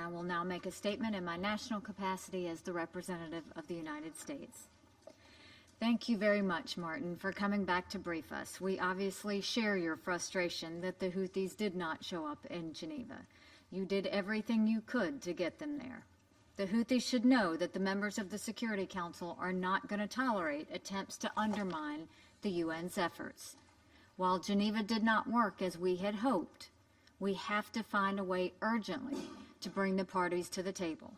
I will now make a statement in my national capacity as the representative of the United States. Thank you very much, Martin, for coming back to brief us. We obviously share your frustration that the Houthis did not show up in Geneva. You did everything you could to get them there. The Houthis should know that the members of the Security Council are not going to tolerate attempts to undermine the UN's efforts. While Geneva did not work as we had hoped, we have to find a way urgently to bring the parties to the table.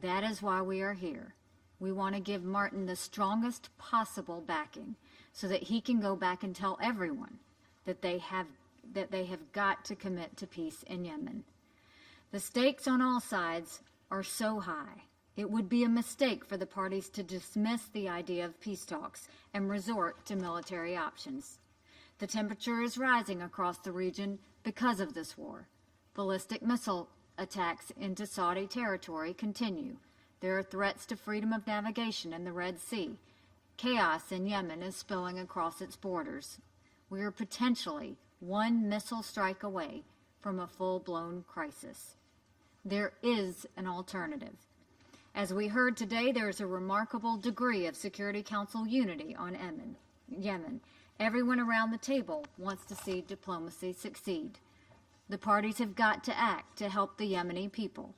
That is why we are here. We want to give Martin the strongest possible backing so that he can go back and tell everyone that they have got to commit to peace in Yemen. The stakes on all sides are so high, it would be a mistake for the parties to dismiss the idea of peace talks and resort to military options. The temperature is rising across the region because of this war. Ballistic missile attacks into Saudi territory continue. There are threats to freedom of navigation in the Red Sea. Chaos in Yemen is spilling across its borders. We are potentially one missile strike away from a full-blown crisis. There is an alternative. As we heard today, there is a remarkable degree of Security Council unity on Yemen. Everyone around the table wants to see diplomacy succeed. The parties have got to act to help the Yemeni people.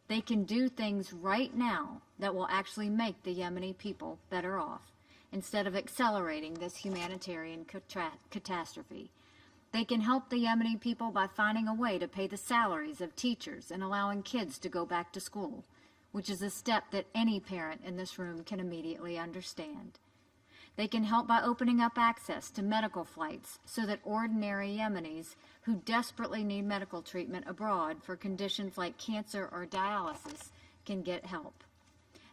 They can do things right now that will actually make the Yemeni people better off, instead of accelerating this humanitarian catastrophe. They can help the Yemeni people by finding a way to pay the salaries of teachers and allowing kids to go back to school, which is a step that any parent in this room can immediately understand. They can help by opening up access to medical flights so that ordinary Yemenis who desperately need medical treatment abroad for conditions like cancer or dialysis can get help.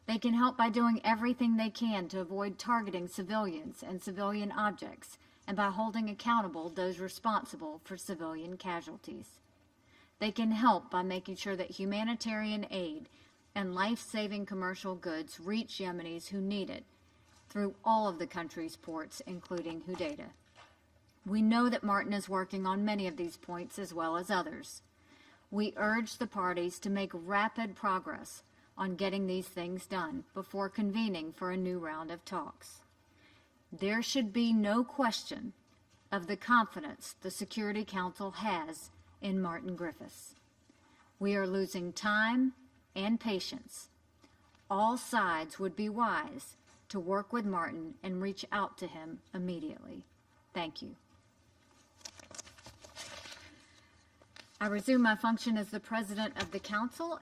They can help by doing everything they can to avoid targeting civilians and civilian objects, and by holding accountable those responsible for civilian casualties. They can help by making sure that humanitarian aid and life-saving commercial goods reach Yemenis who need it through all of the country's ports, including Hodeidah. We know that Martin is working on many of these points as well as others. We urge the parties to make rapid progress on getting these things done before convening for a new round of talks. There should be no question of the confidence the Security Council has in Martin Griffiths. We are losing time and patience. All sides would be wise to work with Martin and reach out to him immediately. Thank you. I resume my function as the President of the Council